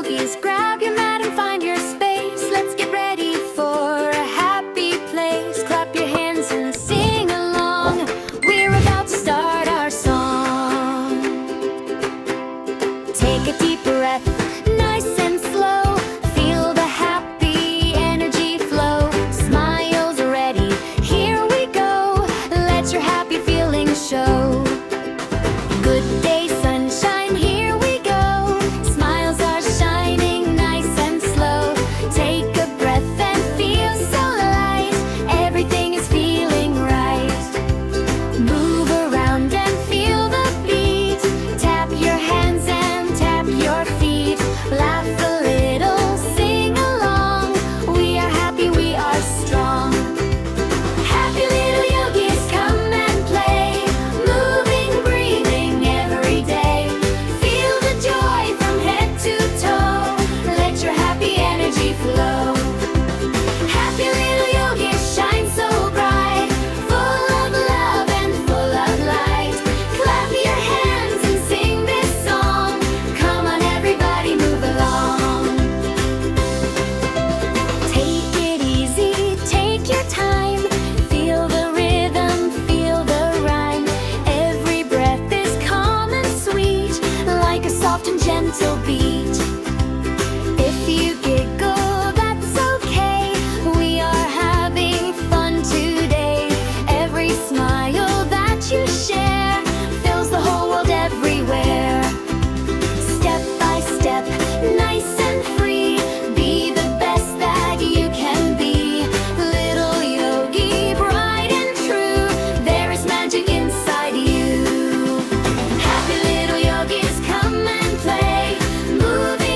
yogis, grab your mat and find your space. Let's get ready for a happy place. Clap your hands and sing along. We're about to start our song. Take a deep breath, nice and slow. Feel the happy energy flow. Smiles are ready, here we go. Let your happy feelings show. Good day, sunshine, here we go. Smiles are shining nice and slow. Take a breath and feel so light. Everything is feeling right. Move around and feel the beat. Tap your hands and tap your feet. Laugh a little, sing along. We are happy, we are strong. Happy little yogis, come and play. Moving, breathing every day. Feel the joy from head to toe. Let your happy energy flow. Happy little yogis, shine so bright. Full of love and full of light. Clap your hands and sing this song. Come on everybody, move along. Take it easy, take your time. Feel the rhythm, feel the rhyme. Every breath is calm and sweet, like a soft and gentle beat. If you giggle, that's okay. We are having fun today. Every smile that you share fills the whole world everywhere. Step by step, nice and free. Be the best that you can be. Little yogi, bright and true. There is magic inside you. Happy little yogis, come and play. Moving,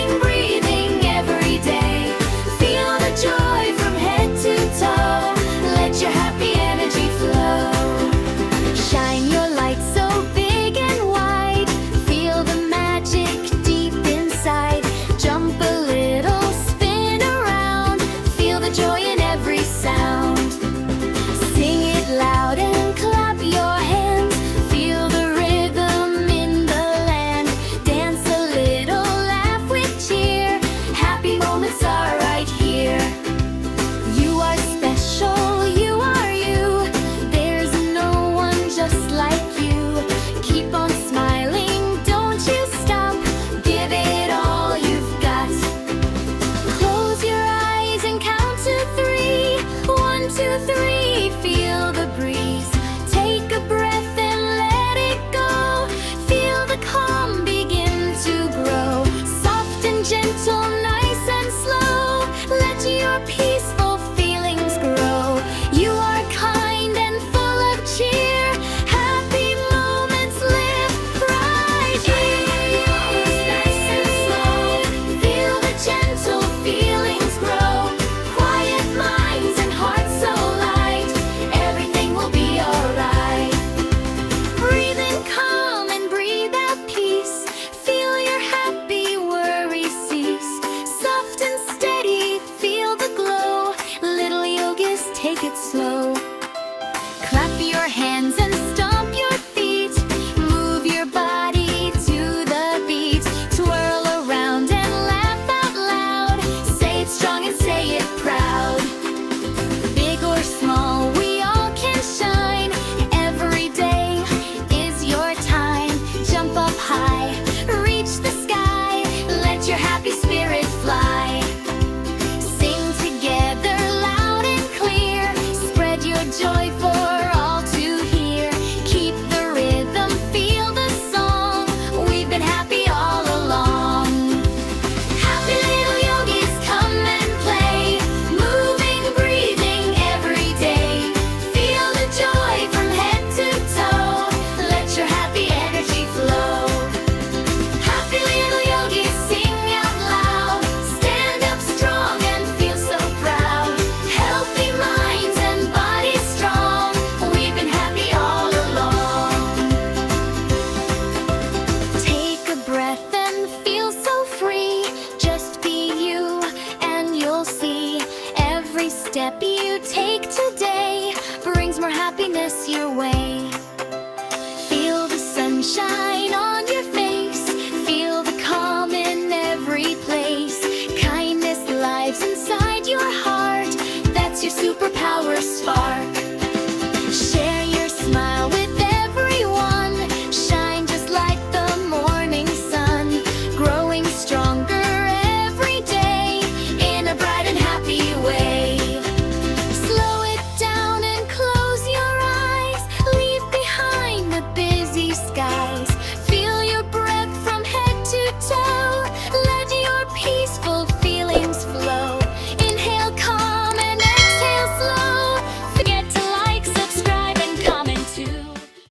your super